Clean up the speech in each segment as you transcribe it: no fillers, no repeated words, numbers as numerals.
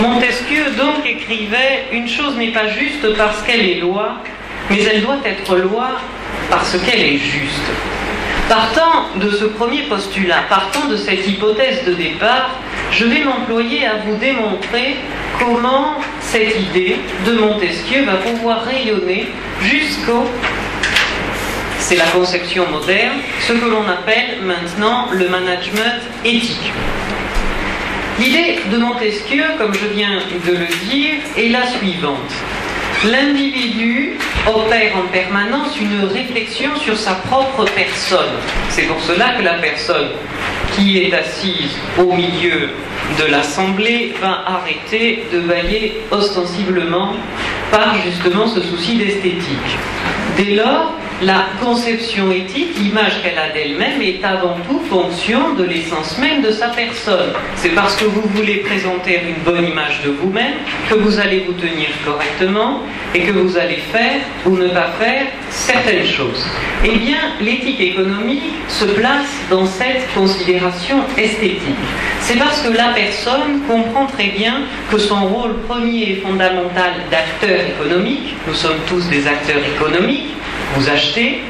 Montesquieu donc écrivait « Une chose n'est pas juste parce qu'elle est loi, mais elle doit être loi parce qu'elle est juste ». Partant de ce premier postulat, partant de cette hypothèse de départ, je vais m'employer à vous démontrer comment cette idée de Montesquieu va pouvoir rayonner jusqu'au... C'est la conception moderne, ce que l'on appelle maintenant le management éthique. L'idée de Montesquieu, comme je viens de le dire, est la suivante. L'individu opère en permanence une réflexion sur sa propre personne. C'est pour cela que la personne qui est assise au milieu de l'assemblée va arrêter de bailler ostensiblement par justement ce souci d'esthétique. Dès lors, la conception éthique, l'image qu'elle a d'elle-même, est avant tout fonction de l'essence même de sa personne. C'est parce que vous voulez présenter une bonne image de vous-même que vous allez vous tenir correctement et que vous allez faire ou ne pas faire certaines choses. Eh bien, l'éthique économique se place dans cette considération esthétique. C'est parce que la personne comprend très bien que son rôle premier et fondamental d'acteur économique, nous sommes tous des acteurs économiques, vous achetez,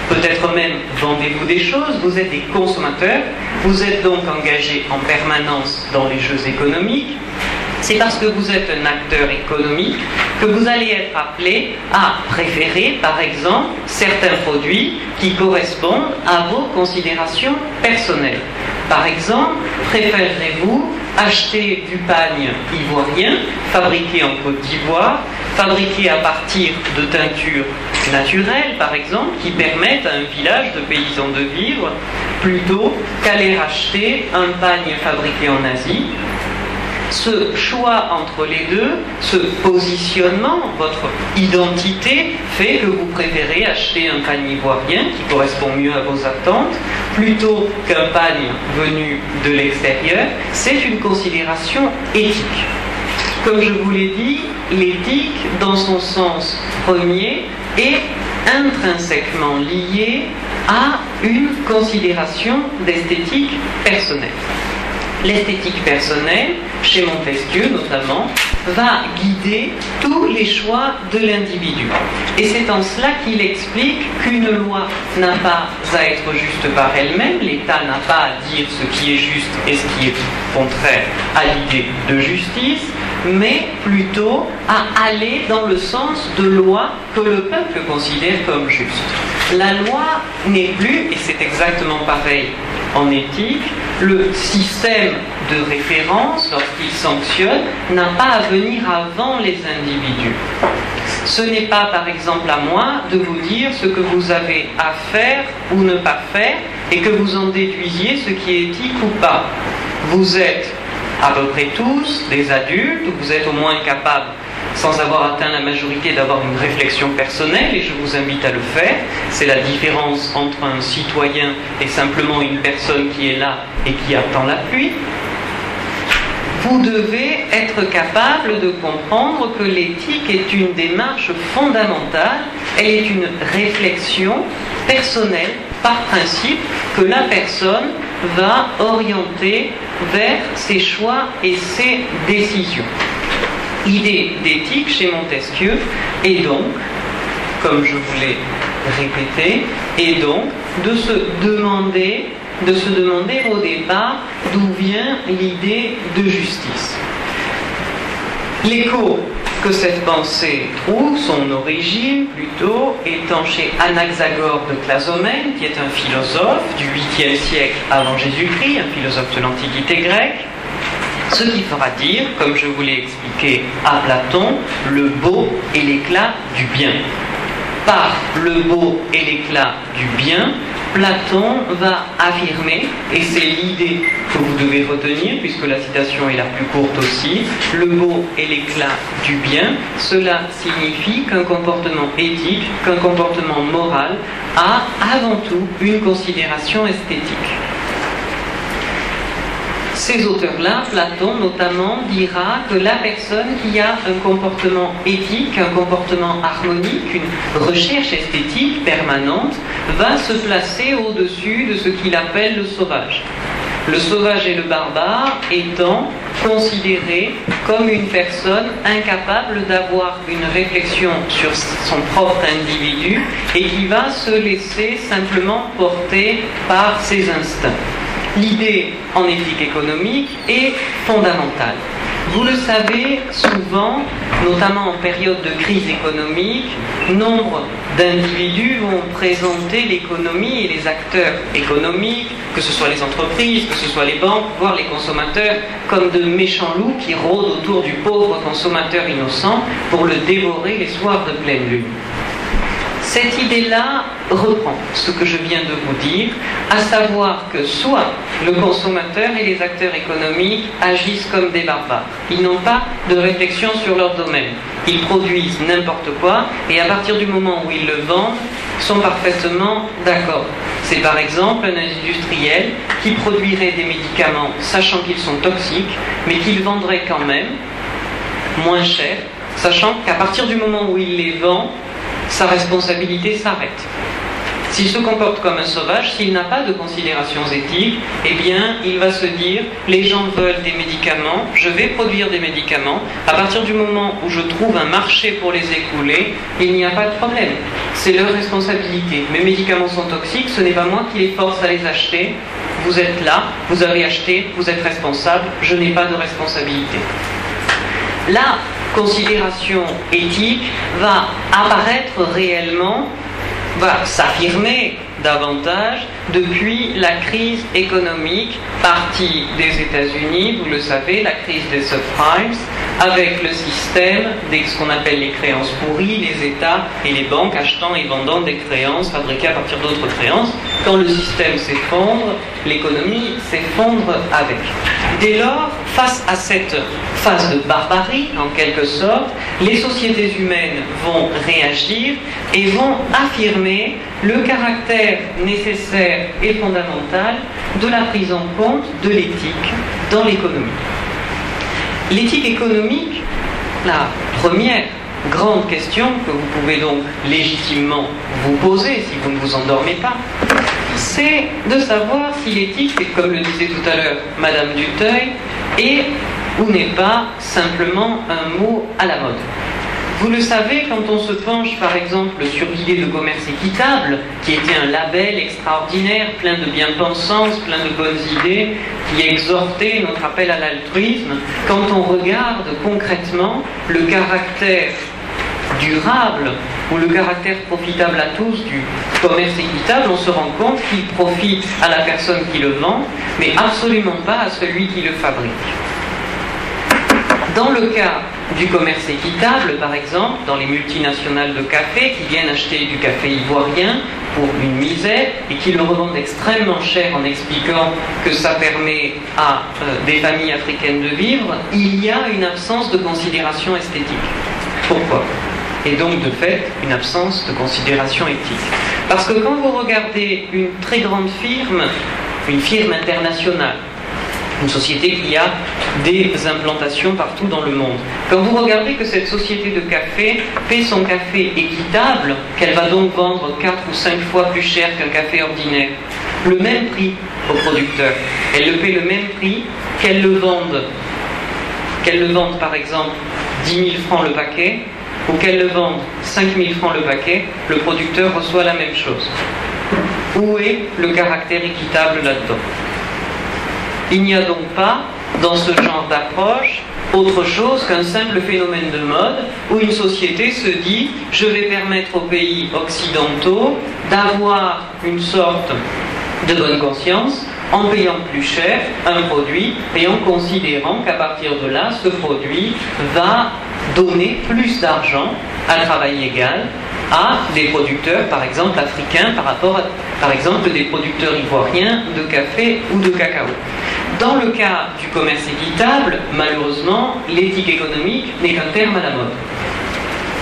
peut-être même vendez-vous des choses, vous êtes des consommateurs, vous êtes donc engagés en permanence dans les jeux économiques. C'est parce que vous êtes un acteur économique que vous allez être appelé à préférer, par exemple, certains produits qui correspondent à vos considérations personnelles. Par exemple, préférerez-vous acheter du pagne ivoirien, fabriqué en Côte d'Ivoire, fabriqué à partir de teintures naturelles, par exemple, qui permettent à un village de paysans de vivre, plutôt qu'aller acheter un pagne fabriqué en Asie? Ce choix entre les deux, ce positionnement, votre identité fait que vous préférez acheter un pagne ivoirien qui correspond mieux à vos attentes plutôt qu'un pagne venu de l'extérieur. C'est une considération éthique. Comme je vous l'ai dit, l'éthique, dans son sens premier, est intrinsèquement liée à une considération d'esthétique personnelle. L'esthétique personnelle, chez Montesquieu notamment, va guider tous les choix de l'individu. Et c'est en cela qu'il explique qu'une loi n'a pas à être juste par elle-même, l'État n'a pas à dire ce qui est juste et ce qui est contraire à l'idée de justice, mais plutôt à aller dans le sens de lois que le peuple considère comme justes. La loi n'est plus, et c'est exactement pareil en éthique, le système de référence, lorsqu'il sanctionne, n'a pas à venir avant les individus. Ce n'est pas, par exemple, à moi de vous dire ce que vous avez à faire ou ne pas faire et que vous en déduisiez ce qui est éthique ou pas. Vous êtes à peu près tous des adultes, vous êtes au moins capables, sans avoir atteint la majorité, d'avoir une réflexion personnelle, et je vous invite à le faire. C'est la différence entre un citoyen et simplement une personne qui est là et qui attend l'appui. Vous devez être capable de comprendre que l'éthique est une démarche fondamentale, elle est une réflexion personnelle, par principe, que la personne va orienter vers ses choix et ses décisions. L'idée d'éthique chez Montesquieu est donc, comme je vous l'ai répété, est donc de se demander au départ d'où vient l'idée de justice. L'écho que cette pensée trouve, son origine plutôt, étant chez Anaxagore de Clazomène, qui est un philosophe du 8e siècle avant Jésus-Christ, un philosophe de l'Antiquité grecque, ce qui fera dire, comme je vous l'ai expliqué à Platon, le beau et l'éclat du bien. Par le beau et l'éclat du bien, Platon va affirmer, et c'est l'idée que vous devez retenir, puisque la citation est la plus courte aussi, le beau et l'éclat du bien, cela signifie qu'un comportement éthique, qu'un comportement moral a avant tout une considération esthétique. Ces auteurs-là, Platon notamment, dira que la personne qui a un comportement éthique, un comportement harmonique, une recherche esthétique permanente, va se placer au-dessus de ce qu'il appelle le sauvage. Le sauvage et le barbare étant considéré comme une personne incapable d'avoir une réflexion sur son propre individu et qui va se laisser simplement porter par ses instincts. L'idée en éthique économique est fondamentale. Vous le savez, souvent, notamment en période de crise économique, nombre d'individus vont présenter l'économie et les acteurs économiques, que ce soit les entreprises, que ce soit les banques, voire les consommateurs, comme de méchants loups qui rôdent autour du pauvre consommateur innocent pour le dévorer les soirs de pleine lune. Cette idée-là reprend ce que je viens de vous dire, à savoir que soit le consommateur et les acteurs économiques agissent comme des barbares. Ils n'ont pas de réflexion sur leur domaine. Ils produisent n'importe quoi et à partir du moment où ils le vendent, sont parfaitement d'accord. C'est par exemple un industriel qui produirait des médicaments sachant qu'ils sont toxiques, mais qu'il vendrait quand même moins cher, sachant qu'à partir du moment où il les vend, sa responsabilité s'arrête. S'il se comporte comme un sauvage, s'il n'a pas de considérations éthiques, eh bien, il va se dire, les gens veulent des médicaments, je vais produire des médicaments, à partir du moment où je trouve un marché pour les écouler, il n'y a pas de problème. C'est leur responsabilité. Mes médicaments sont toxiques, ce n'est pas moi qui les force à les acheter. Vous êtes là, vous avez acheté, vous êtes responsable, je n'ai pas de responsabilité. La considération éthique va apparaître réellement, va s'affirmer davantage depuis la crise économique partie des États-Unis, vous le savez, la crise des subprimes, avec le système de ce qu'on appelle les créances pourries, les États et les banques achetant et vendant des créances fabriquées à partir d'autres créances. Quand le système s'effondre, l'économie s'effondre avec. Dès lors, face à cette phase de barbarie, en quelque sorte, les sociétés humaines vont réagir et vont affirmer le caractère nécessaire et fondamental de la prise en compte de l'éthique dans l'économie. L'éthique économique, la première grande question que vous pouvez donc légitimement vous poser si vous ne vous endormez pas, c'est de savoir si l'éthique, comme le disait tout à l'heure Madame Duteuil, est ou n'est pas simplement un mot à la mode. Vous le savez, quand on se penche par exemple sur l'idée de commerce équitable, qui était un label extraordinaire, plein de bien-pensance, plein de bonnes idées, qui exhortait notre appel à l'altruisme, quand on regarde concrètement le caractère durable ou le caractère profitable à tous du commerce équitable, on se rend compte qu'il profite à la personne qui le vend, mais absolument pas à celui qui le fabrique. Dans le cas du commerce équitable, par exemple, dans les multinationales de café qui viennent acheter du café ivoirien pour une misère et qui le revendent extrêmement cher en expliquant que ça permet à des familles africaines de vivre, il y a une absence de considération esthétique. Pourquoi ? Et donc, de fait, une absence de considération éthique. Parce que quand vous regardez une très grande firme, une firme internationale, une société qui a des implantations partout dans le monde. Quand vous regardez que cette société de café fait son café équitable, qu'elle va donc vendre 4 ou 5 fois plus cher qu'un café ordinaire, le même prix au producteur, elle le paie le même prix qu'elle le vende par exemple 10 000 francs le paquet, ou qu'elle le vende 5 000 francs le paquet, le producteur reçoit la même chose. Où est le caractère équitable là-dedans ? Il n'y a donc pas, dans ce genre d'approche, autre chose qu'un simple phénomène de mode où une société se dit « je vais permettre aux pays occidentaux d'avoir une sorte de bonne conscience en payant plus cher un produit et en considérant qu'à partir de là, ce produit va donner plus d'argent à travail égal à des producteurs, par exemple africains, par rapport à, par exemple, des producteurs ivoiriens de café ou de cacao. Dans le cas du commerce équitable, malheureusement, l'éthique économique n'est qu'un terme à la mode.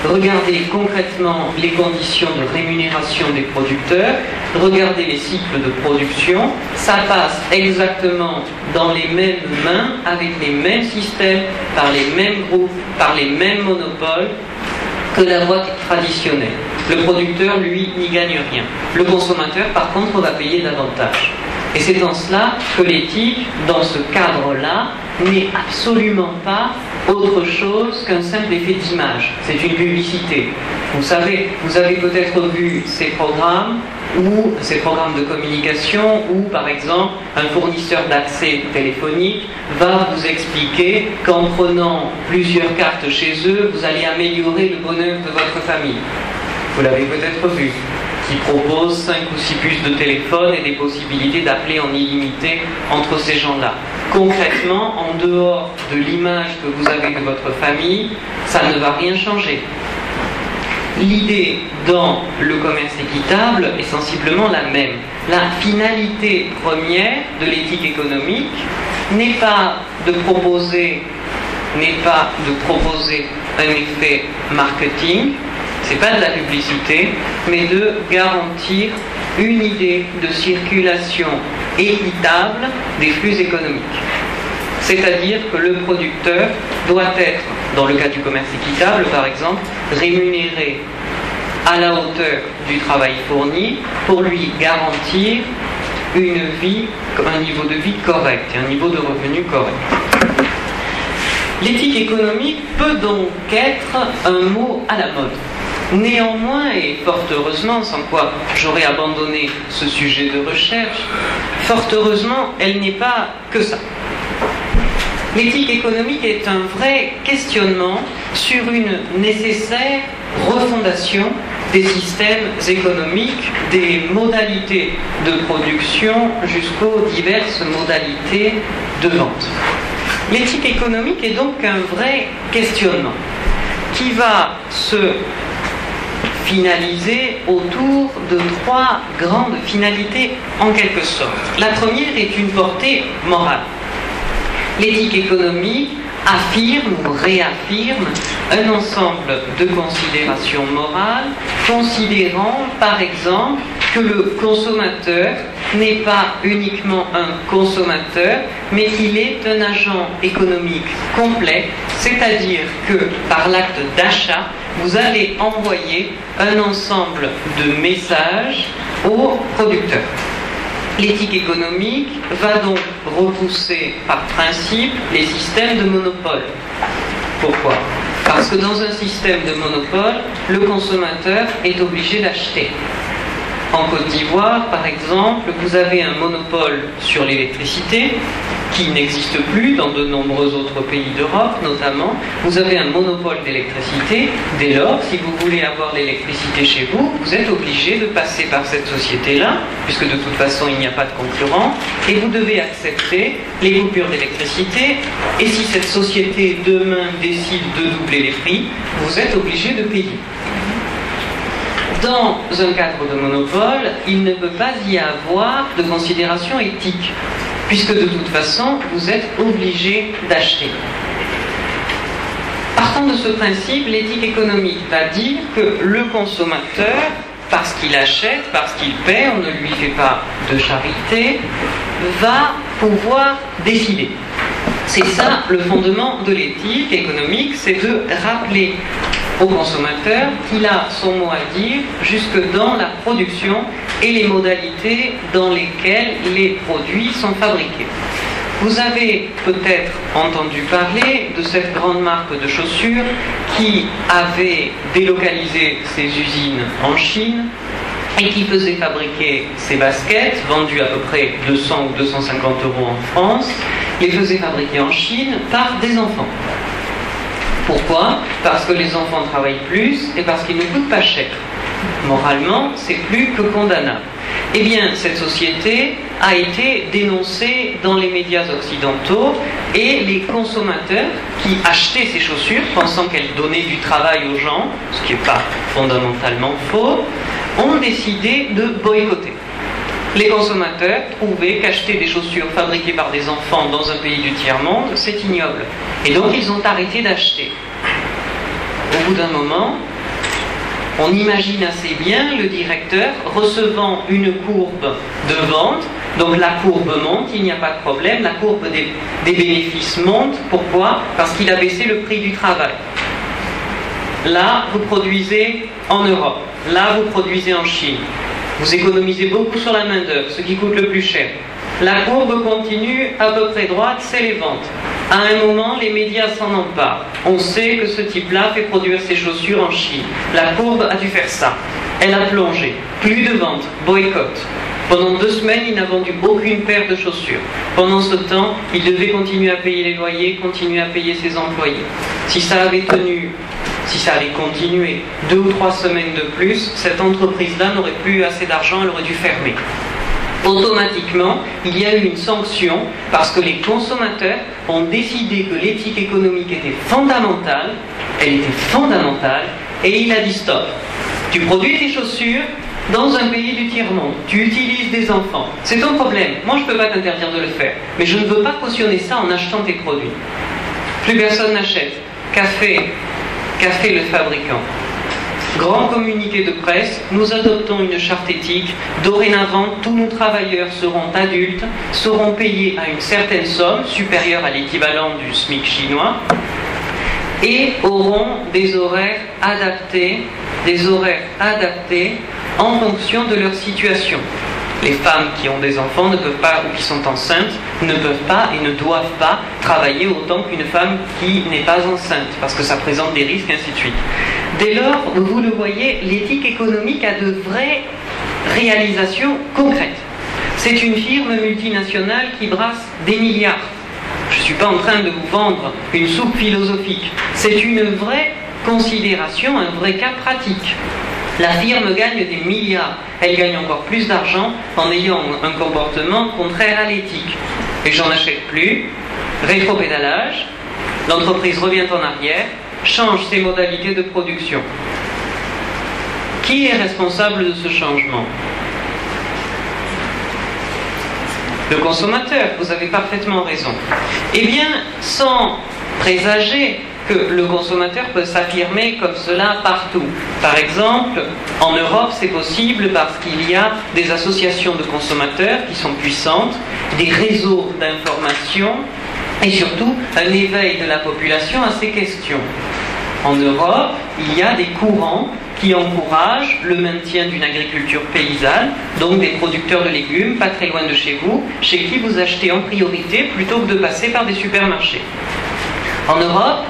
Regardez concrètement les conditions de rémunération des producteurs, regardez les cycles de production, ça passe exactement dans les mêmes mains, avec les mêmes systèmes, par les mêmes groupes, par les mêmes monopoles, que la voie traditionnelle. Le producteur, lui, n'y gagne rien. Le consommateur, par contre, va payer davantage. Et c'est en cela que l'éthique, dans ce cadre-là, n'est absolument pas autre chose qu'un simple effet d'image. C'est une publicité. Vous savez, vous avez peut-être vu ces programmes de communication où, par exemple, un fournisseur d'accès téléphonique va vous expliquer qu'en prenant plusieurs cartes chez eux, vous allez améliorer le bonheur de votre famille. Vous l'avez peut-être vu, qui propose 5 ou 6 puces de téléphone et des possibilités d'appeler en illimité entre ces gens-là. Concrètement, en dehors de l'image que vous avez de votre famille, ça ne va rien changer. L'idée dans le commerce équitable est sensiblement la même. La finalité première de l'éthique économique n'est pas de proposer un effet marketing, c'est pas de la publicité, mais de garantir une idée de circulation équitable des flux économiques. C'est-à-dire que le producteur doit être, dans le cas du commerce équitable par exemple, rémunéré à la hauteur du travail fourni pour lui garantir un niveau de vie correct et un niveau de revenu correct. L'éthique économique peut donc être un mot à la mode. Néanmoins, et fort heureusement, sans quoi j'aurais abandonné ce sujet de recherche, fort heureusement, elle n'est pas que ça. L'éthique économique est un vrai questionnement sur une nécessaire refondation des systèmes économiques, des modalités de production jusqu'aux diverses modalités de vente. L'éthique économique est donc un vrai questionnement qui va se finaliser autour de 3 grandes finalités en quelque sorte. La première est une portée morale. L'éthique économique affirme ou réaffirme un ensemble de considérations morales, considérant par exemple que le consommateur n'est pas uniquement un consommateur, mais qu'il est un agent économique complet, c'est-à-dire que par l'acte d'achat, vous allez envoyer un ensemble de messages aux producteurs. L'éthique économique va donc repousser par principe les systèmes de monopole. Pourquoi ? Parce que dans un système de monopole, le consommateur est obligé d'acheter. En Côte d'Ivoire, par exemple, vous avez un monopole sur l'électricité qui n'existe plus dans de nombreux autres pays d'Europe, notamment. Vous avez un monopole d'électricité. Dès lors, si vous voulez avoir l'électricité chez vous, vous êtes obligé de passer par cette société-là, puisque de toute façon, il n'y a pas de concurrent, et vous devez accepter les coupures d'électricité. Et si cette société, demain, décide de doubler les prix, vous êtes obligé de payer. Dans un cadre de monopole, il ne peut pas y avoir de considération éthique, puisque de toute façon, vous êtes obligé d'acheter. Partant de ce principe, l'éthique économique va dire que le consommateur, parce qu'il achète, parce qu'il paie, on ne lui fait pas de charité, va pouvoir décider. C'est ça le fondement de l'éthique économique, c'est de rappeler au consommateur qu'il a son mot à dire jusque dans la production et les modalités dans lesquelles les produits sont fabriqués. Vous avez peut-être entendu parler de cette grande marque de chaussures qui avait délocalisé ses usines en Chine et qui faisait fabriquer ses baskets, vendues à peu près 200 ou 250 € en France, les faisait fabriquer en Chine par des enfants. Pourquoi ? Parce que les enfants travaillent plus et parce qu'ils ne coûtent pas cher. Moralement, c'est plus que condamnable. Eh bien, cette société a été dénoncée dans les médias occidentaux et les consommateurs qui achetaient ces chaussures, pensant qu'elles donnaient du travail aux gens, ce qui n'est pas fondamentalement faux, ont décidé de boycotter. Les consommateurs trouvaient qu'acheter des chaussures fabriquées par des enfants dans un pays du tiers-monde, c'est ignoble. Et donc ils ont arrêté d'acheter. Au bout d'un moment, on imagine assez bien le directeur recevant une courbe de vente. Donc la courbe monte, il n'y a pas de problème. La courbe des bénéfices monte. Pourquoi ? Parce qu'il a baissé le prix du travail. Là, vous produisez en Europe. Là, vous produisez en Chine. Vous économisez beaucoup sur la main-d'œuvre, ce qui coûte le plus cher. La courbe continue à peu près droite, c'est les ventes. À un moment, les médias s'en emparent. On sait que ce type-là fait produire ses chaussures en Chine. La courbe a dû faire ça. Elle a plongé. Plus de ventes, boycott. Pendant 2 semaines, il n'a vendu aucune paire de chaussures. Pendant ce temps, il devait continuer à payer les loyers, continuer à payer ses employés. Si ça avait continué 2 ou 3 semaines de plus, cette entreprise-là n'aurait plus assez d'argent, elle aurait dû fermer. Automatiquement, il y a eu une sanction parce que les consommateurs ont décidé que l'éthique économique était fondamentale, elle était fondamentale, et il a dit stop. Tu produis tes chaussures dans un pays du tiers-monde, tu utilises des enfants, c'est ton problème, moi je ne peux pas t'interdire de le faire, mais je ne veux pas cautionner ça en achetant tes produits. Plus personne n'achète. Qu'a fait le fabricant? Grand communiqué de presse, nous adoptons une charte éthique. Dorénavant, tous nos travailleurs seront adultes, seront payés à une certaine somme, supérieure à l'équivalent du SMIC chinois, et auront des horaires adaptés en fonction de leur situation. Les femmes qui ont des enfants ne peuvent pas, ou qui sont enceintes, ne peuvent pas et ne doivent pas travailler autant qu'une femme qui n'est pas enceinte, parce que ça présente des risques, ainsi de suite. Dès lors, vous le voyez, l'éthique économique a de vraies réalisations concrètes. C'est une firme multinationale qui brasse des milliards. Je ne suis pas en train de vous vendre une soupe philosophique. C'est une vraie considération, un vrai cas pratique. La firme gagne des milliards. Elle gagne encore plus d'argent en ayant un comportement contraire à l'éthique. Et j'en achète plus. Rétropédalage. L'entreprise revient en arrière, change ses modalités de production. Qui est responsable de ce changement? Le consommateur. Vous avez parfaitement raison. Eh bien, sans présager que le consommateur peut s'affirmer comme cela partout. Par exemple, en Europe, c'est possible parce qu'il y a des associations de consommateurs qui sont puissantes, des réseaux d'information et surtout un éveil de la population à ces questions. En Europe, il y a des courants qui encouragent le maintien d'une agriculture paysanne, donc des producteurs de légumes, pas très loin de chez vous, chez qui vous achetez en priorité plutôt que de passer par des supermarchés. En Europe,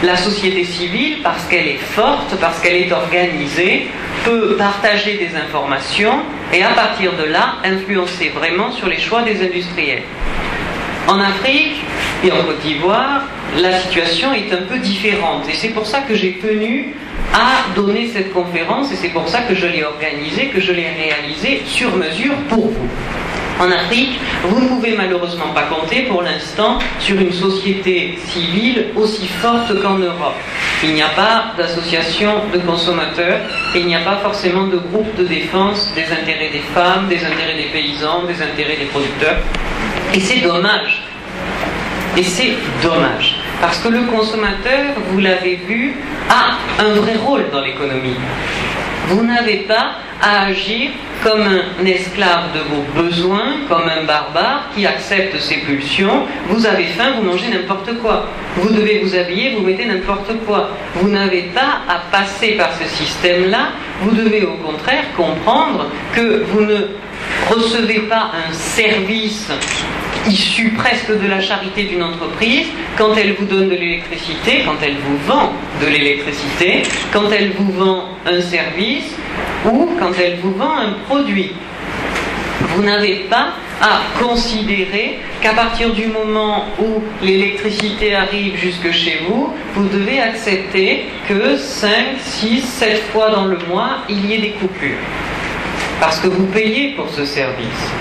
la société civile, parce qu'elle est forte, parce qu'elle est organisée, peut partager des informations et à partir de là, influencer vraiment sur les choix des industriels. En Afrique et en Côte d'Ivoire, la situation est un peu différente et c'est pour ça que j'ai tenu à donner cette conférence et c'est pour ça que je l'ai organisée, que je l'ai réalisée sur mesure pour vous. En Afrique, vous ne pouvez malheureusement pas compter pour l'instant sur une société civile aussi forte qu'en Europe. Il n'y a pas d'association de consommateurs et il n'y a pas forcément de groupe de défense des intérêts des femmes, des intérêts des paysans, des intérêts des producteurs. Et c'est dommage. Et c'est dommage. Parce que le consommateur, vous l'avez vu, a un vrai rôle dans l'économie. Vous n'avez pas à agir comme un esclave de vos besoins, comme un barbare qui accepte ses pulsions. Vous avez faim, vous mangez n'importe quoi. Vous devez vous habiller, vous mettez n'importe quoi. Vous n'avez pas à passer par ce système-là. Vous devez au contraire comprendre que vous ne recevez pas un service issu presque de la charité d'une entreprise quand elle vous donne de l'électricité, quand elle vous vend de l'électricité, quand elle vous vend un service ou quand elle vous vend un produit. Vous n'avez pas à considérer qu'à partir du moment où l'électricité arrive jusque chez vous, vous devez accepter que 5, 6, 7 fois dans le mois, il y ait des coupures. Parce que vous payez pour ce service.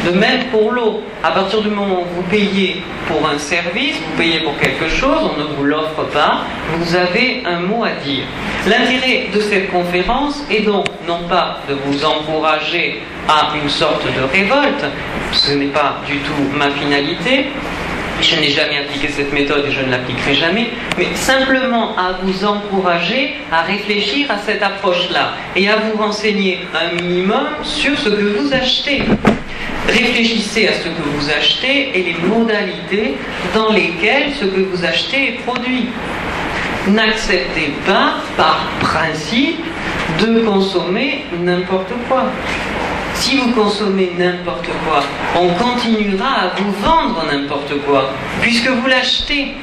De même pour l'eau, à partir du moment où vous payez pour un service, vous payez pour quelque chose, on ne vous l'offre pas, vous avez un mot à dire. L'intérêt de cette conférence est donc non pas de vous encourager à une sorte de révolte, ce n'est pas du tout ma finalité, je n'ai jamais appliqué cette méthode et je ne l'appliquerai jamais, mais simplement à vous encourager à réfléchir à cette approche-là et à vous renseigner un minimum sur ce que vous achetez. Réfléchissez à ce que vous achetez et les modalités dans lesquelles ce que vous achetez est produit. N'acceptez pas, par principe, de consommer n'importe quoi. si vous consommez n'importe quoi, on continuera à vous vendre n'importe quoi, puisque vous l'achetez.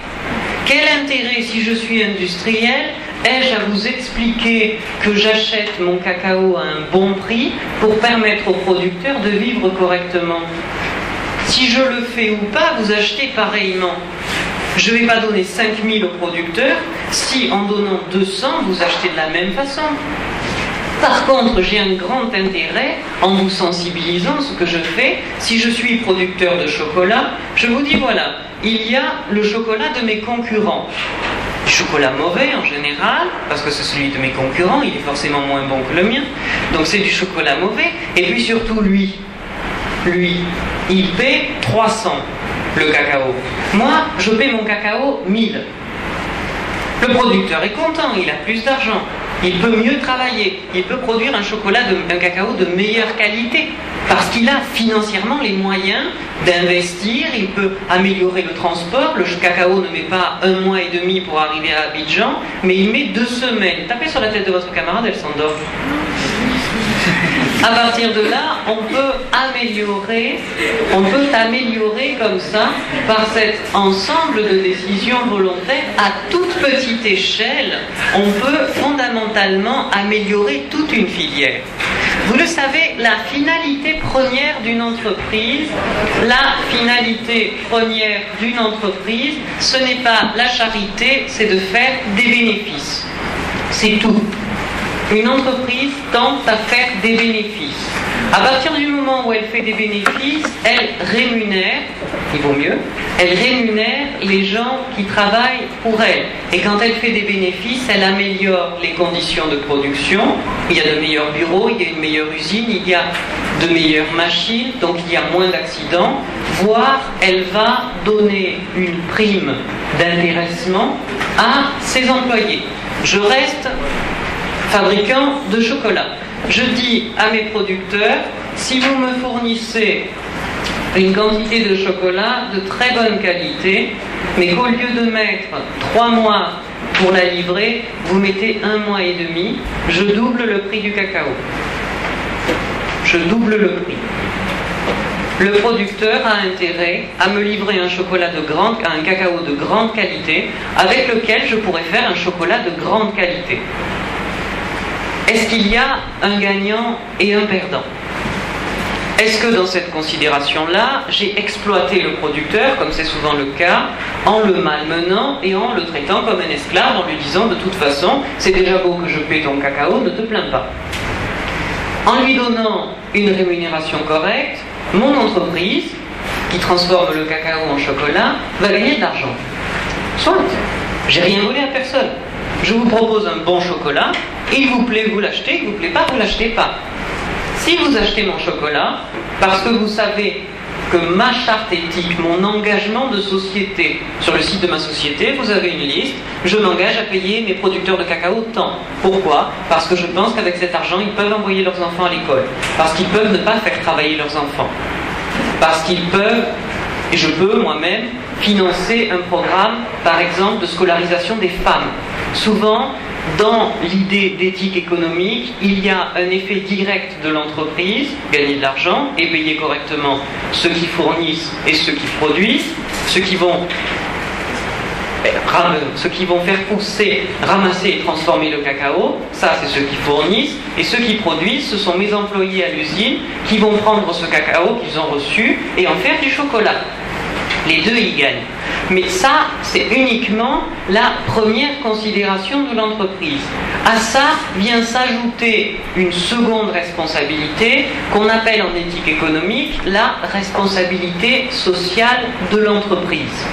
Quel intérêt, si je suis industriel, ai-je à vous expliquer que j'achète mon cacao à un bon prix pour permettre aux producteurs de vivre correctement? Si je le fais ou pas, vous achetez pareillement. Je ne vais pas donner 5 000 au producteur si en donnant 200, vous achetez de la même façon. Par contre, j'ai un grand intérêt en vous sensibilisant ce que je fais. Si je suis producteur de chocolat, je vous dis voilà, il y a le chocolat de mes concurrents. Du chocolat mauvais en général, parce que c'est celui de mes concurrents, il est forcément moins bon que le mien. Donc c'est du chocolat mauvais. Et puis surtout lui, il paie 300 le cacao. Moi, je paie mon cacao 1000. Le producteur est content, il a plus d'argent. Il peut mieux travailler, il peut produire un cacao de meilleure qualité, parce qu'il a financièrement les moyens d'investir, il peut améliorer le transport. Le cacao ne met pas 1 mois et demi pour arriver à Abidjan, mais il met 2 semaines. Tapez sur la tête de votre camarade, elle s'endort. À partir de là, on peut améliorer comme ça, par cet ensemble de décisions volontaires, à toute petite échelle, on peut fondamentalement améliorer toute une filière. Vous le savez, la finalité première d'une entreprise, ce n'est pas la charité, c'est de faire des bénéfices. C'est tout. Une entreprise tente à faire des bénéfices. À partir du moment où elle fait des bénéfices, elle rémunère, il vaut mieux, elle rémunère les gens qui travaillent pour elle. Et quand elle fait des bénéfices, elle améliore les conditions de production. Il y a de meilleurs bureaux, il y a une meilleure usine, il y a de meilleures machines, donc il y a moins d'accidents, voire elle va donner une prime d'intéressement à ses employés. Je reste fabricant de chocolat. Je dis à mes producteurs, si vous me fournissez une quantité de chocolat de très bonne qualité, mais qu'au lieu de mettre 3 mois pour la livrer, vous mettez 1 mois et demi, je double le prix du cacao. Je double le prix. Le producteur a intérêt à me livrer un cacao de grande qualité, avec lequel je pourrais faire un chocolat de grande qualité. Est-ce qu'il y a un gagnant et un perdant? Est-ce que dans cette considération-là, j'ai exploité le producteur, comme c'est souvent le cas, en le malmenant et en le traitant comme un esclave, en lui disant de toute façon, c'est déjà beau que je paie ton cacao, ne te plains pas. En lui donnant une rémunération correcte, mon entreprise, qui transforme le cacao en chocolat, va gagner de l'argent. Soit, j'ai rien volé à personne. Je vous propose un bon chocolat, il vous plaît, vous l'achetez, il vous plaît pas, vous l'achetez pas. Si vous achetez mon chocolat, parce que vous savez que ma charte éthique, mon engagement de société, sur le site de ma société, vous avez une liste, je m'engage à payer mes producteurs de cacao tant. Pourquoi? Parce que je pense qu'avec cet argent, ils peuvent envoyer leurs enfants à l'école. Parce qu'ils peuvent ne pas faire travailler leurs enfants. Parce qu'ils peuvent, et je peux moi-même, financer un programme, par exemple, de scolarisation des femmes. Souvent, dans l'idée d'éthique économique, il y a un effet direct de l'entreprise, gagner de l'argent et payer correctement ceux qui fournissent et ceux qui produisent, ceux qui vont faire pousser, ramasser et transformer le cacao, ça c'est ceux qui fournissent, et ceux qui produisent, ce sont mes employés à l'usine qui vont prendre ce cacao qu'ils ont reçu et en faire du chocolat. Les deux y gagnent. Mais ça, c'est uniquement la première considération de l'entreprise. À ça vient s'ajouter une seconde responsabilité qu'on appelle en éthique économique la responsabilité sociale de l'entreprise.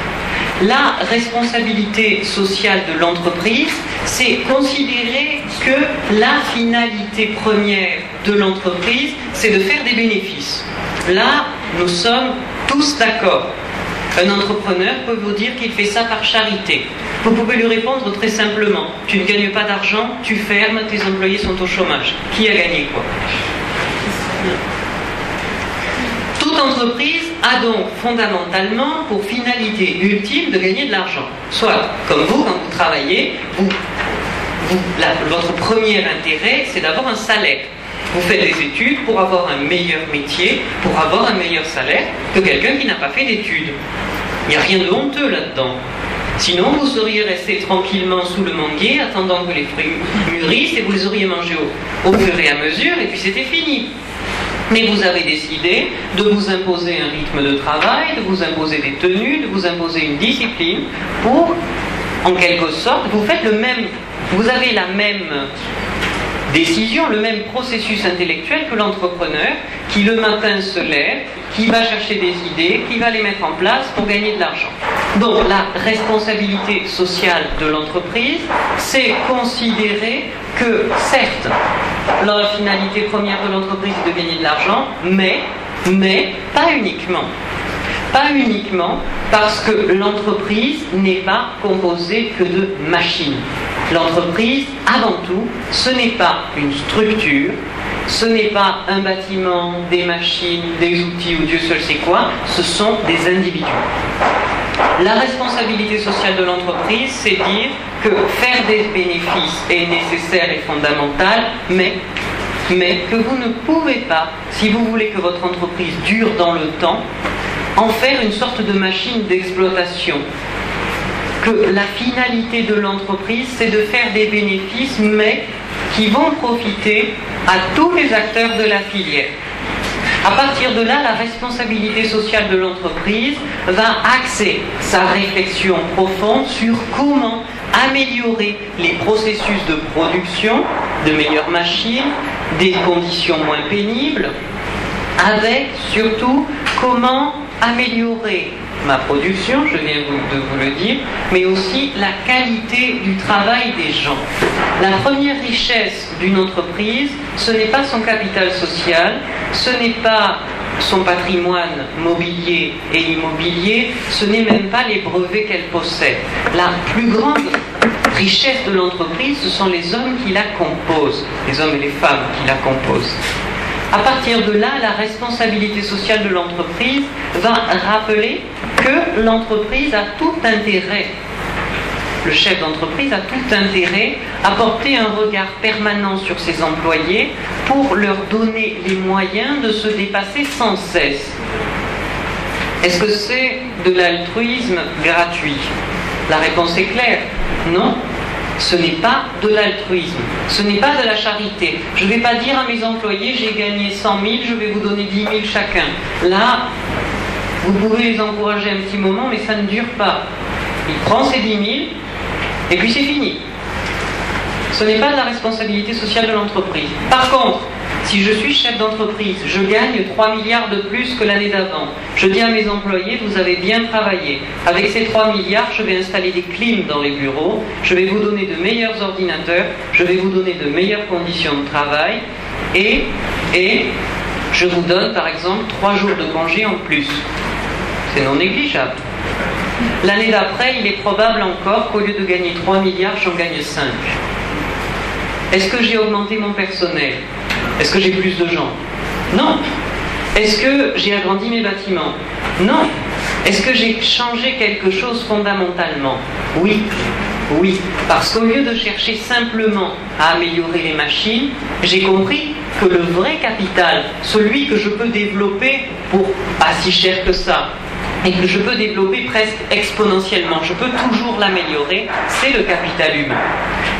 La responsabilité sociale de l'entreprise, c'est considérer que la finalité première de l'entreprise, c'est de faire des bénéfices. Là, nous sommes tous d'accord. Un entrepreneur peut vous dire qu'il fait ça par charité. Vous pouvez lui répondre très simplement. Tu ne gagnes pas d'argent, tu fermes, tes employés sont au chômage. Qui a gagné quoi? Toute entreprise a donc fondamentalement pour finalité ultime de gagner de l'argent. Soit, comme vous, quand vous travaillez, votre premier intérêt, c'est d'avoir un salaire. Vous faites des études pour avoir un meilleur métier, pour avoir un meilleur salaire que quelqu'un qui n'a pas fait d'études. Il n'y a rien de honteux là-dedans. Sinon, vous seriez resté tranquillement sous le manguier, attendant que les fruits mûrissent, et vous les auriez mangés au fur et à mesure, et puis c'était fini. Mais vous avez décidé de vous imposer un rythme de travail, de vous imposer des tenues, de vous imposer une discipline pour, en quelque sorte, vous faites le même, vous avez la même décision, le même processus intellectuel que l'entrepreneur qui le matin se lève, qui va chercher des idées, qui va les mettre en place pour gagner de l'argent. Donc la responsabilité sociale de l'entreprise, c'est considérer que certes, la finalité première de l'entreprise est de gagner de l'argent, mais pas uniquement. Pas uniquement parce que l'entreprise n'est pas composée que de machines. L'entreprise, avant tout, ce n'est pas une structure, ce n'est pas un bâtiment, des machines, des outils ou Dieu seul sait quoi, ce sont des individus. La responsabilité sociale de l'entreprise, c'est dire que faire des bénéfices est nécessaire et fondamental, mais que vous ne pouvez pas, si vous voulez que votre entreprise dure dans le temps, en faire une sorte de machine d'exploitation. Que la finalité de l'entreprise, c'est de faire des bénéfices, mais qui vont profiter à tous les acteurs de la filière. À partir de là, la responsabilité sociale de l'entreprise va axer sa réflexion profonde sur comment améliorer les processus de production, de meilleures machines, des conditions moins pénibles, avec surtout comment améliorer ma production, je viens de vous le dire, mais aussi la qualité du travail des gens. La première richesse d'une entreprise, ce n'est pas son capital social, ce n'est pas son patrimoine mobilier et immobilier, ce n'est même pas les brevets qu'elle possède. La plus grande richesse de l'entreprise, ce sont les hommes qui la composent, les hommes et les femmes qui la composent. À partir de là, la responsabilité sociale de l'entreprise va rappeler que l'entreprise a tout intérêt, le chef d'entreprise a tout intérêt à porter un regard permanent sur ses employés pour leur donner les moyens de se dépasser sans cesse. Est-ce que c'est de l'altruisme gratuit? La réponse est claire, non. Ce n'est pas de l'altruisme, ce n'est pas de la charité. Je ne vais pas dire à mes employés, j'ai gagné 100 000, je vais vous donner 10 000 chacun. Là, vous pouvez les encourager un petit moment, mais ça ne dure pas. Il prend ses 10 000, et puis c'est fini. Ce n'est pas de la responsabilité sociale de l'entreprise. Par contre, si je suis chef d'entreprise, je gagne 3 milliards de plus que l'année d'avant. Je dis à mes employés, vous avez bien travaillé. Avec ces 3 milliards, je vais installer des clims dans les bureaux, je vais vous donner de meilleurs ordinateurs, je vais vous donner de meilleures conditions de travail, et je vous donne par exemple 3 jours de congé en plus. C'est non négligeable. L'année d'après, il est probable encore qu'au lieu de gagner 3 milliards, j'en gagne 5. Est-ce que j'ai augmenté mon personnel? Est-ce que j'ai plus de gens? Non. Est-ce que j'ai agrandi mes bâtiments? Non. Est-ce que j'ai changé quelque chose fondamentalement? Oui. Oui. Parce qu'au lieu de chercher simplement à améliorer les machines, j'ai compris que le vrai capital, celui que je peux développer pour pas si cher que ça, et que je peux développer presque exponentiellement, je peux toujours l'améliorer, c'est le capital humain.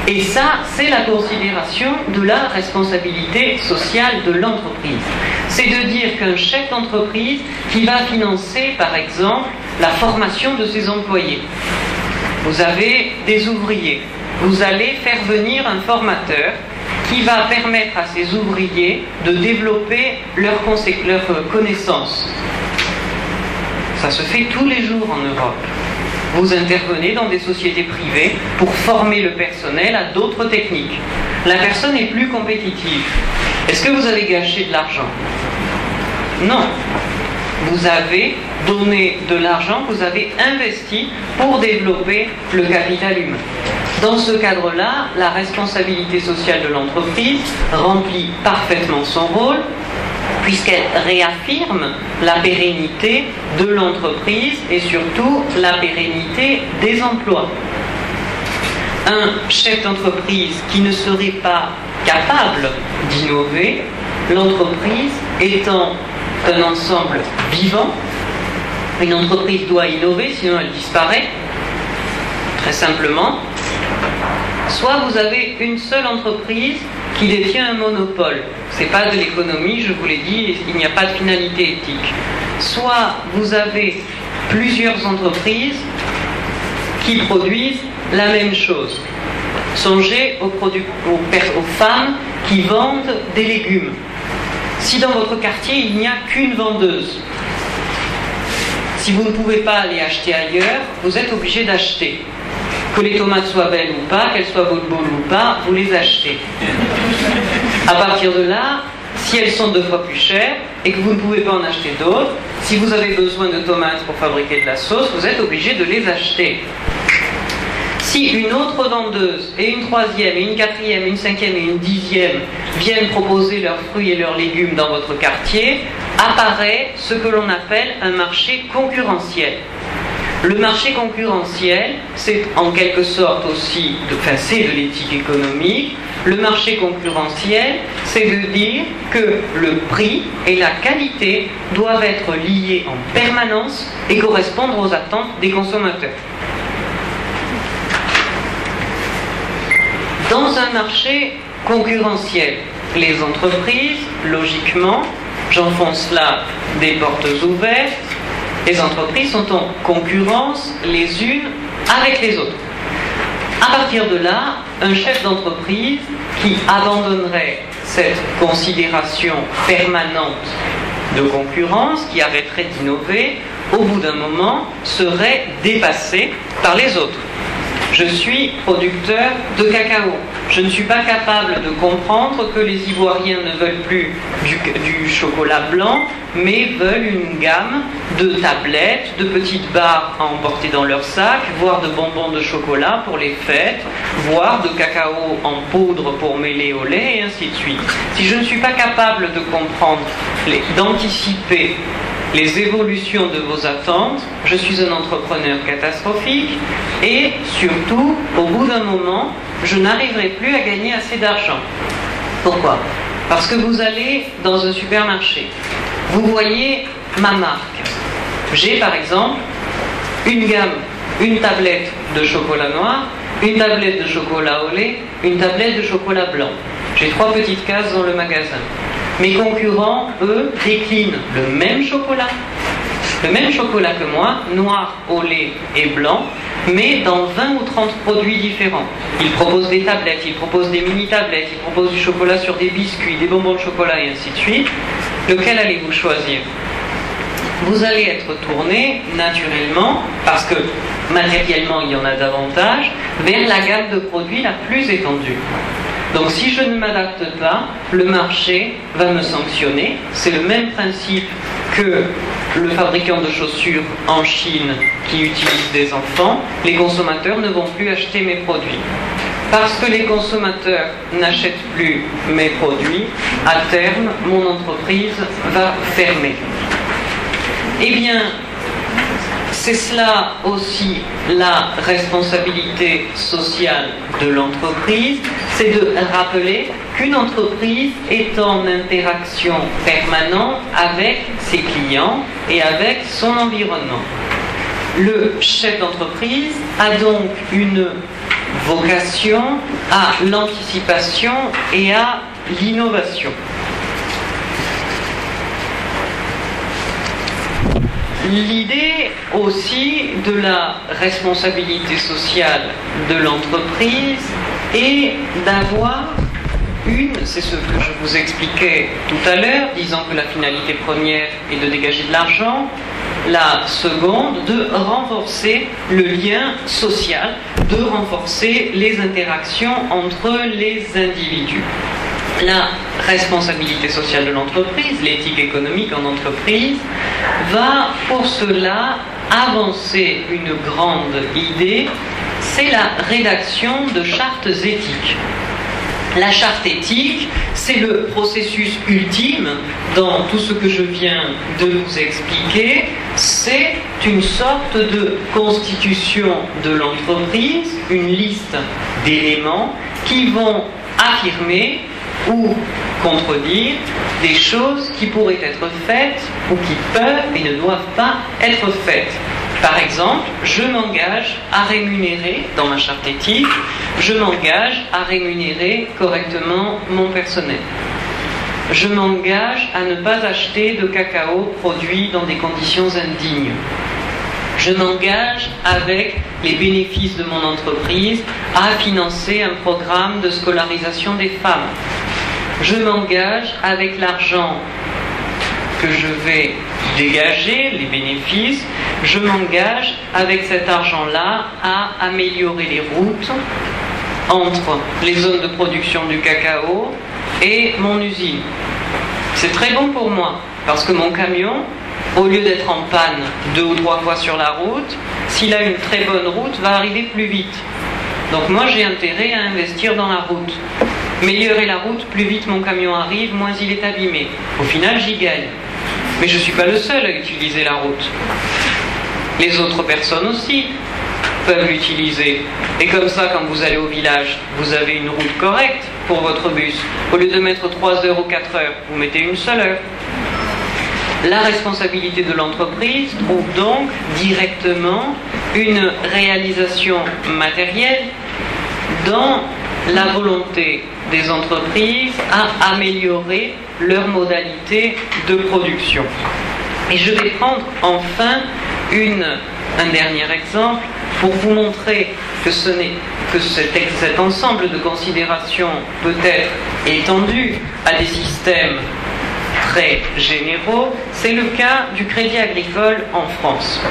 Et ça, c'est la considération de la responsabilité sociale de l'entreprise. C'est de dire qu'un chef d'entreprise qui va financer, par exemple, la formation de ses employés. Vous avez des ouvriers, vous allez faire venir un formateur qui va permettre à ces ouvriers de développer leurs connaissances. Ça se fait tous les jours en Europe. Vous intervenez dans des sociétés privées pour former le personnel à d'autres techniques. La personne est plus compétitive. Est-ce que vous avez gâché de l'argent? Non. Vous avez donné de l'argent, vous avez investi pour développer le capital humain. Dans ce cadre-là, la responsabilité sociale de l'entreprise remplit parfaitement son rôle, puisqu'elle réaffirme la pérennité de l'entreprise et surtout la pérennité des emplois. un chef d'entreprise qui ne serait pas capable d'innover, l'entreprise étant un ensemble vivant, une entreprise doit innover, sinon elle disparaît, très simplement. Soit vous avez une seule entreprise qui détient un monopole. Ce n'est pas de l'économie, je vous l'ai dit, il n'y a pas de finalité éthique. Soit vous avez plusieurs entreprises qui produisent la même chose. Songez aux femmes qui vendent des légumes. Si dans votre quartier il n'y a qu'une vendeuse, si vous ne pouvez pas aller acheter ailleurs, vous êtes obligé d'acheter. Que les tomates soient belles ou pas, qu'elles soient bol ou pas, vous les achetez. À partir de là, si elles sont 2 fois plus chères et que vous ne pouvez pas en acheter d'autres, si vous avez besoin de tomates pour fabriquer de la sauce, vous êtes obligé de les acheter. Si une autre vendeuse, et une 3e, et une 4e, une 5e et une 10e viennent proposer leurs fruits et leurs légumes dans votre quartier, apparaît ce que l'on appelle un marché concurrentiel. Le marché concurrentiel, c'est en quelque sorte aussi, c'est de l'éthique économique. Le marché concurrentiel, c'est de dire que le prix et la qualité doivent être liés en permanence et correspondre aux attentes des consommateurs. Dans un marché concurrentiel, les entreprises, logiquement, j'enfonce là des portes ouvertes, les entreprises sont en concurrence les unes avec les autres. À partir de là, un chef d'entreprise qui abandonnerait cette considération permanente de concurrence, qui arrêterait d'innover, au bout d'un moment, serait dépassé par les autres. Je suis producteur de cacao. Je ne suis pas capable de comprendre que les Ivoiriens ne veulent plus du chocolat blanc, mais veulent une gamme de tablettes, de petites barres à emporter dans leur sac, voire de bonbons de chocolat pour les fêtes, voire de cacao en poudre pour mêler au lait, et ainsi de suite. Si je ne suis pas capable de comprendre, d'anticiper les évolutions de vos attentes, je suis un entrepreneur catastrophique et surtout, au bout d'un moment, je n'arriverai plus à gagner assez d'argent. Pourquoi ? Parce que vous allez dans un supermarché, vous voyez ma marque. J'ai par exemple une gamme, une tablette de chocolat noir, une tablette de chocolat au lait, une tablette de chocolat blanc. J'ai 3 petites cases dans le magasin. Mes concurrents, eux, déclinent le même chocolat que moi, noir au lait et blanc, mais dans 20 ou 30 produits différents. Ils proposent des tablettes, ils proposent des mini-tablettes, ils proposent du chocolat sur des biscuits, des bonbons de chocolat et ainsi de suite. Lequel allez-vous choisir ? Vous allez être tourné naturellement, parce que matériellement il y en a davantage, vers la gamme de produits la plus étendue. Donc si je ne m'adapte pas, le marché va me sanctionner. C'est le même principe que le fabricant de chaussures en Chine qui utilise des enfants. Les consommateurs ne vont plus acheter mes produits. Parce que les consommateurs n'achètent plus mes produits, à terme, mon entreprise va fermer. Eh bien, c'est cela aussi la responsabilité sociale de l'entreprise, c'est de rappeler qu'une entreprise est en interaction permanente avec ses clients et avec son environnement. Le chef d'entreprise a donc une vocation à l'anticipation et à l'innovation. L'idée aussi de la responsabilité sociale de l'entreprise est d'avoir c'est ce que je vous expliquais tout à l'heure, disant que la finalité première est de dégager de l'argent, la seconde, de renforcer le lien social, de renforcer les interactions entre les individus. La responsabilité sociale de l'entreprise, l'éthique économique en entreprise, va pour cela avancer une grande idée, c'est la rédaction de chartes éthiques. La charte éthique, c'est le processus ultime dans tout ce que je viens de vous expliquer. C'est une sorte de constitution de l'entreprise, une liste d'éléments qui vont affirmer ou contredire des choses qui pourraient être faites ou qui peuvent et ne doivent pas être faites. Par exemple, je m'engage à rémunérer, dans ma charte éthique, je m'engage à rémunérer correctement mon personnel. Je m'engage à ne pas acheter de cacao produit dans des conditions indignes. Je m'engage avec les bénéfices de mon entreprise à financer un programme de scolarisation des femmes. Je m'engage avec l'argent que je vais dégager, les bénéfices, je m'engage avec cet argent-là à améliorer les routes entre les zones de production du cacao et mon usine. C'est très bon pour moi, parce que mon camion, au lieu d'être en panne 2 ou 3 fois sur la route, s'il a une très bonne route, va arriver plus vite. Donc moi j'ai intérêt à investir dans la route. Meilleure est la route, plus vite mon camion arrive, moins il est abîmé. Au final j'y gagne. Mais je ne suis pas le seul à utiliser la route. Les autres personnes aussi peuvent l'utiliser. Et comme ça, quand vous allez au village, vous avez une route correcte pour votre bus. Au lieu de mettre 3 heures ou 4 heures, vous mettez une seule heure. La responsabilité de l'entreprise trouve donc directement une réalisation matérielle dans la volonté des entreprises à améliorer leurs modalités de production. Et je vais prendre enfin un dernier exemple pour vous montrer que cet ensemble de considérations peut être étendu à des systèmes très généraux. C'est le cas du Crédit Agricole en France.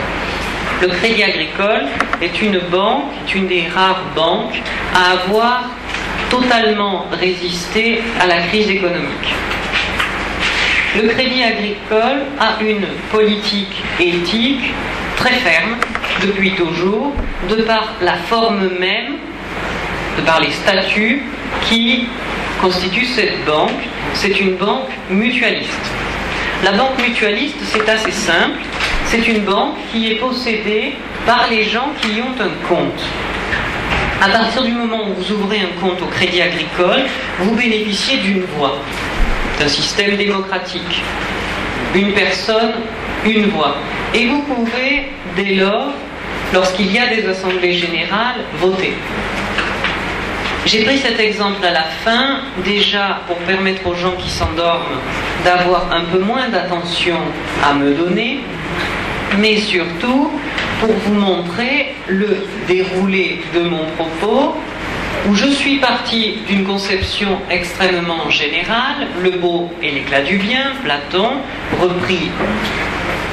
Le Crédit Agricole est une banque, est une des rares banques à avoir totalement résisté à la crise économique. Le Crédit Agricole a une politique éthique très ferme depuis toujours, de par la forme même, de par les statuts qui constituent cette banque. C'est une banque mutualiste. La banque mutualiste, c'est assez simple. C'est une banque qui est possédée par les gens qui y ont un compte. À partir du moment où vous ouvrez un compte au Crédit Agricole, vous bénéficiez d'une voix. C'est un système démocratique. Une personne, une voix. Et vous pouvez, dès lors, lorsqu'il y a des assemblées générales, voter. J'ai pris cet exemple à la fin, déjà pour permettre aux gens qui s'endorment d'avoir un peu moins d'attention à me donner, mais surtout pour vous montrer le déroulé de mon propos, où je suis parti d'une conception extrêmement générale, le beau et l'éclat du bien, Platon, repris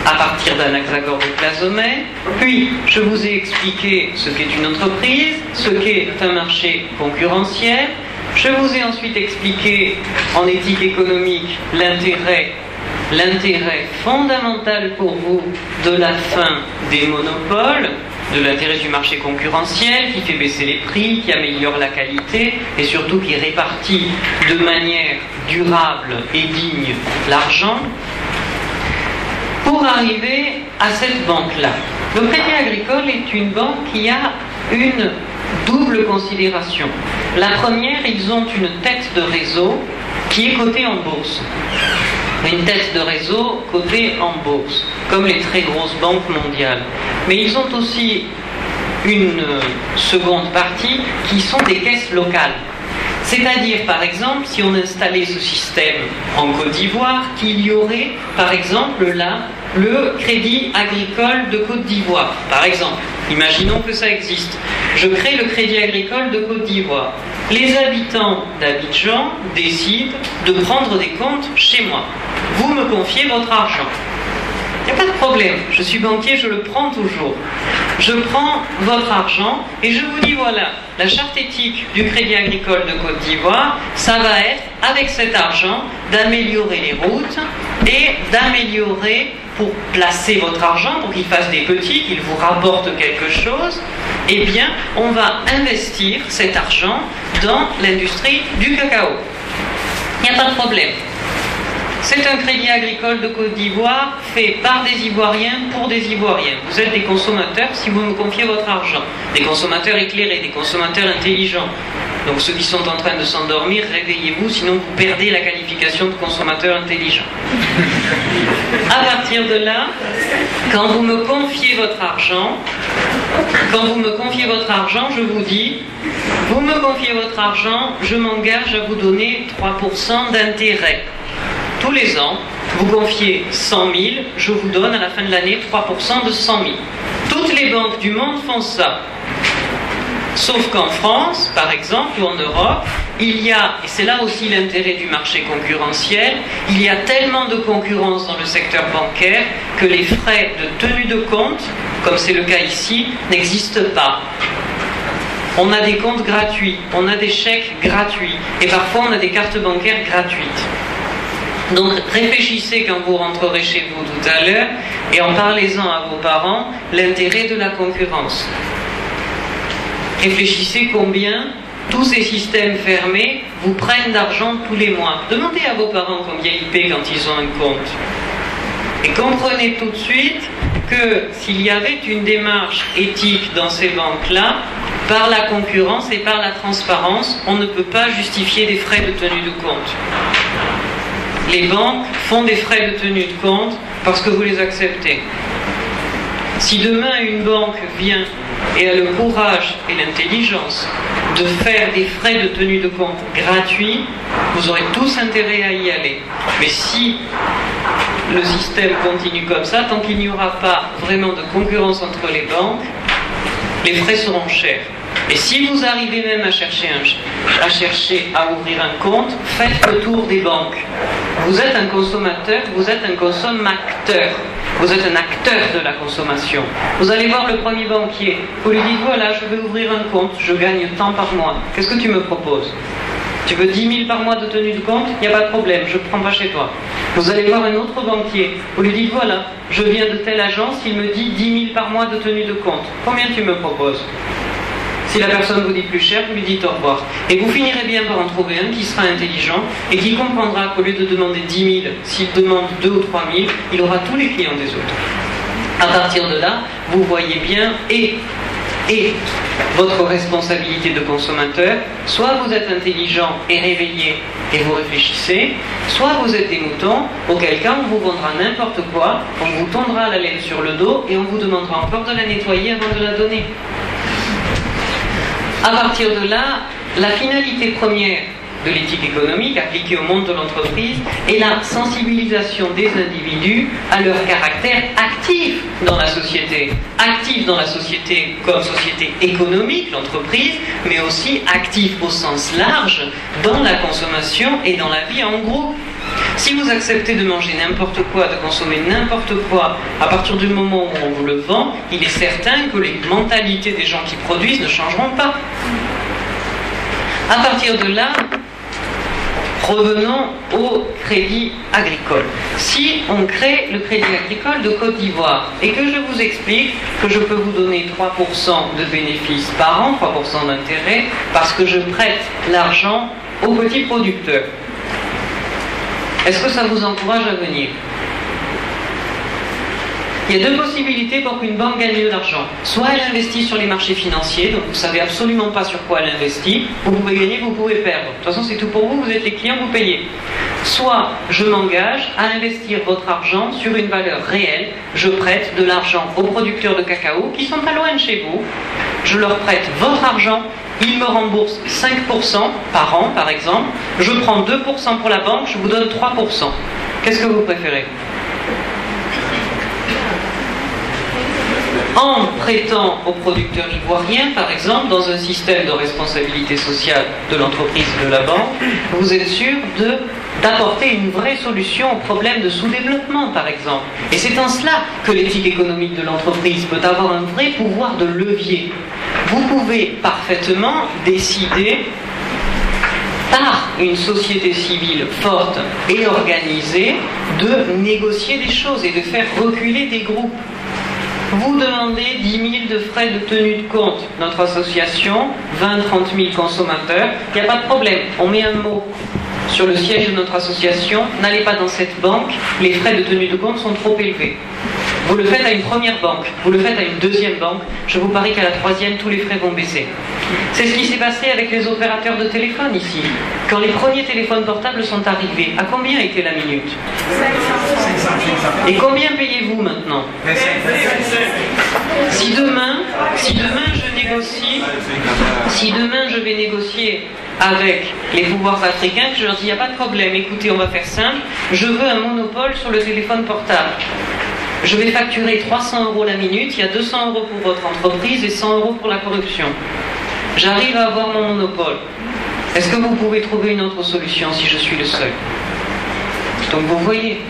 à partir d'Anaxagore de Clazomène. Puis, je vous ai expliqué ce qu'est une entreprise, ce qu'est un marché concurrentiel. Je vous ai ensuite expliqué, en éthique économique, l'intérêt fondamental pour vous de la fin des monopoles, de l'intérêt du marché concurrentiel qui fait baisser les prix, qui améliore la qualité et surtout qui répartit de manière durable et digne l'argent, pour arriver à cette banque-là. Le Crédit Agricole est une banque qui a une double considération. La première, ils ont une tête de réseau qui est cotée en bourse. Une tête de réseau cotée en bourse, comme les très grosses banques mondiales. Mais ils ont aussi une seconde partie qui sont des caisses locales. C'est-à-dire, par exemple, si on installait ce système en Côte d'Ivoire, qu'il y aurait, par exemple, là, le Crédit Agricole de Côte d'Ivoire. Par exemple, imaginons que ça existe. Je crée le Crédit Agricole de Côte d'Ivoire. Les habitants d'Abidjan décident de prendre des comptes chez moi. Vous me confiez votre argent. Il n'y a pas de problème, je suis banquier, je le prends toujours. Je prends votre argent et je vous dis voilà, la charte éthique du Crédit Agricole de Côte d'Ivoire, ça va être, avec cet argent, d'améliorer les routes et d'améliorer, pour placer votre argent, pour qu'il fasse des petits, qu'il vous rapporte quelque chose, eh bien, on va investir cet argent dans l'industrie du cacao. Il n'y a pas de problème. C'est un crédit agricole de Côte d'Ivoire fait par des Ivoiriens pour des Ivoiriens. Vous êtes des consommateurs si vous me confiez votre argent. Des consommateurs éclairés, des consommateurs intelligents. Donc ceux qui sont en train de s'endormir, réveillez-vous, sinon vous perdez la qualification de consommateur intelligent. À partir de là, quand vous me confiez votre argent, je vous dis, vous me confiez votre argent, je m'engage à vous donner 3% d'intérêt. Tous les ans, vous confiez 100 000, je vous donne à la fin de l'année 3% de 100 000. Toutes les banques du monde font ça. Sauf qu'en France, par exemple, ou en Europe, il y a, et c'est là aussi l'intérêt du marché concurrentiel, il y a tellement de concurrence dans le secteur bancaire que les frais de tenue de compte, comme c'est le cas ici, n'existent pas. On a des comptes gratuits, on a des chèques gratuits, et parfois on a des cartes bancaires gratuites. Donc réfléchissez quand vous rentrerez chez vous tout à l'heure et en parlez-en à vos parents l'intérêt de la concurrence. Réfléchissez combien tous ces systèmes fermés vous prennent d'argent tous les mois. Demandez à vos parents combien ils paient quand ils ont un compte. Et comprenez tout de suite que s'il y avait une démarche éthique dans ces banques-là, par la concurrence et par la transparence, on ne peut pas justifier des frais de tenue de compte. Les banques font des frais de tenue de compte parce que vous les acceptez. Si demain une banque vient et a le courage et l'intelligence de faire des frais de tenue de compte gratuits, vous aurez tous intérêt à y aller. Mais si le système continue comme ça, tant qu'il n'y aura pas vraiment de concurrence entre les banques, les frais seront chers. Et si vous arrivez même à chercher à ouvrir un compte, faites le tour des banques. Vous êtes un consommateur, vous êtes un consommateur. Vous êtes un acteur de la consommation. Vous allez voir le premier banquier. Vous lui dites voilà, je vais ouvrir un compte, je gagne tant par mois. Qu'est-ce que tu me proposes? Tu veux 10 000 par mois de tenue de compte? Il n'y a pas de problème, je ne prends pas chez toi. Vous allez voir un autre banquier. Vous lui dites voilà, je viens de telle agence, il me dit 10 000 par mois de tenue de compte. Combien tu me proposes? Si la personne vous dit plus cher, vous lui dites au revoir. Et vous finirez bien par en trouver un qui sera intelligent et qui comprendra qu'au lieu de demander 10 000, s'il demande 2 ou 3 000, il aura tous les clients des autres. À partir de là, vous voyez bien et votre responsabilité de consommateur, soit vous êtes intelligent et réveillé et vous réfléchissez, soit vous êtes des moutons, auquel cas on vous vendra n'importe quoi, on vous tondra la laine sur le dos et on vous demandera encore de la nettoyer avant de la donner. À partir de là, la finalité première de l'éthique économique appliquée au monde de l'entreprise est la sensibilisation des individus à leur caractère actif dans la société. Actif dans la société comme société économique, l'entreprise, mais aussi actif au sens large dans la consommation et dans la vie en groupe. Si vous acceptez de manger n'importe quoi, de consommer n'importe quoi, à partir du moment où on vous le vend, il est certain que les mentalités des gens qui produisent ne changeront pas. À partir de là, revenons au crédit agricole. Si on crée le crédit agricole de Côte d'Ivoire et que je vous explique que je peux vous donner 3% de bénéfices par an, 3% d'intérêt, parce que je prête l'argent aux petits producteurs, est-ce que ça vous encourage à venir? Il y a deux possibilités pour qu'une banque gagne de l'argent. Soit elle investit sur les marchés financiers, donc vous ne savez absolument pas sur quoi elle investit, vous pouvez gagner, vous pouvez perdre. De toute façon, c'est tout pour vous, vous êtes les clients, vous payez. Soit je m'engage à investir votre argent sur une valeur réelle, je prête de l'argent aux producteurs de cacao qui sont pas loin de chez vous, je leur prête votre argent, ils me remboursent 5% par an, par exemple, je prends 2% pour la banque, je vous donne 3%. Qu'est-ce que vous préférez? en prêtant aux producteurs ivoiriens, par exemple, dans un système de responsabilité sociale de l'entreprise et de la banque, vous êtes sûr d'apporter une vraie solution au problème de sous-développement, par exemple. Et c'est en cela que l'éthique économique de l'entreprise peut avoir un vrai pouvoir de levier. Vous pouvez parfaitement décider, par une société civile forte et organisée, de négocier des choses et de faire reculer des groupes. Vous demandez 10 000 de frais de tenue de compte. Notre association, 20-30 000 consommateurs, il n'y a pas de problème. On met un mot sur le siège de notre association, n'allez pas dans cette banque, les frais de tenue de compte sont trop élevés. Vous le faites à une première banque, vous le faites à une deuxième banque, je vous parie qu'à la troisième, tous les frais vont baisser. C'est ce qui s'est passé avec les opérateurs de téléphone ici. Quand les premiers téléphones portables sont arrivés, à combien était la minute? Et combien payez-vous maintenant? Si demain je vais négocier avec les pouvoirs africains, je leur dis, il n'y a pas de problème, écoutez, on va faire simple, je veux un monopole sur le téléphone portable. Je vais facturer 300 € la minute, il y a 200 € pour votre entreprise et 100 € pour la corruption. J'arrive à avoir mon monopole. Est-ce que vous pouvez trouver une autre solution si je suis le seul? Donc vous voyez,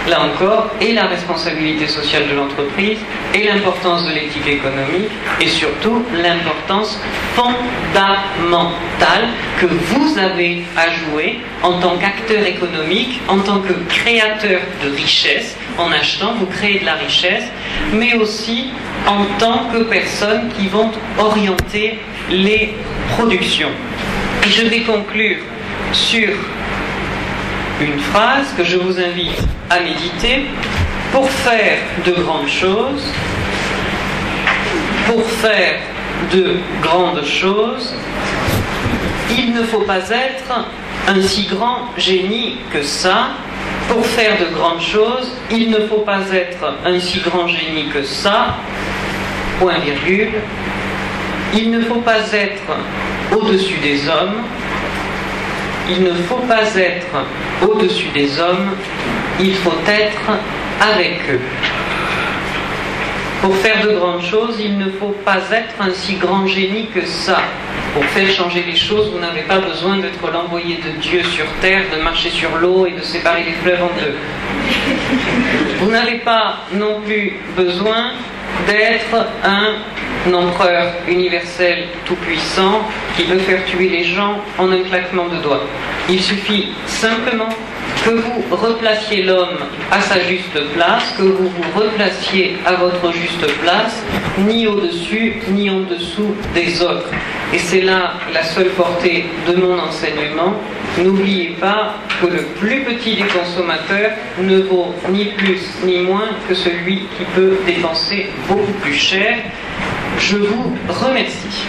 là encore, et la responsabilité sociale de l'entreprise, et l'importance de l'éthique économique, et surtout l'importance fondamentale que vous avez à jouer en tant qu'acteur économique, en tant que créateur de richesse. En achetant, vous créez de la richesse, mais aussi en tant que personnes qui vont orienter les productions. Et je vais conclure sur une phrase que je vous invite à méditer. Pour faire de grandes choses, il ne faut pas être un si grand génie que ça. Pour faire de grandes choses, il ne faut pas être un si grand génie que ça, point virgule. Il ne faut pas être au-dessus des hommes. Il ne faut pas être au-dessus des hommes. Il faut être avec eux. Pour faire de grandes choses, il ne faut pas être un si grand génie que ça. Pour faire changer les choses, vous n'avez pas besoin d'être l'envoyé de Dieu sur terre, de marcher sur l'eau et de séparer les fleuves en deux. Vous n'avez pas non plus besoin d'être un empereur universel tout-puissant qui peut faire tuer les gens en un claquement de doigts. Il suffit simplement que vous replaciez l'homme à sa juste place, que vous vous replaciez à votre juste place, ni au-dessus, ni en dessous des autres. Et c'est là la seule portée de mon enseignement. N'oubliez pas que le plus petit des consommateurs ne vaut ni plus ni moins que celui qui peut dépenser beaucoup plus cher. Je vous remercie.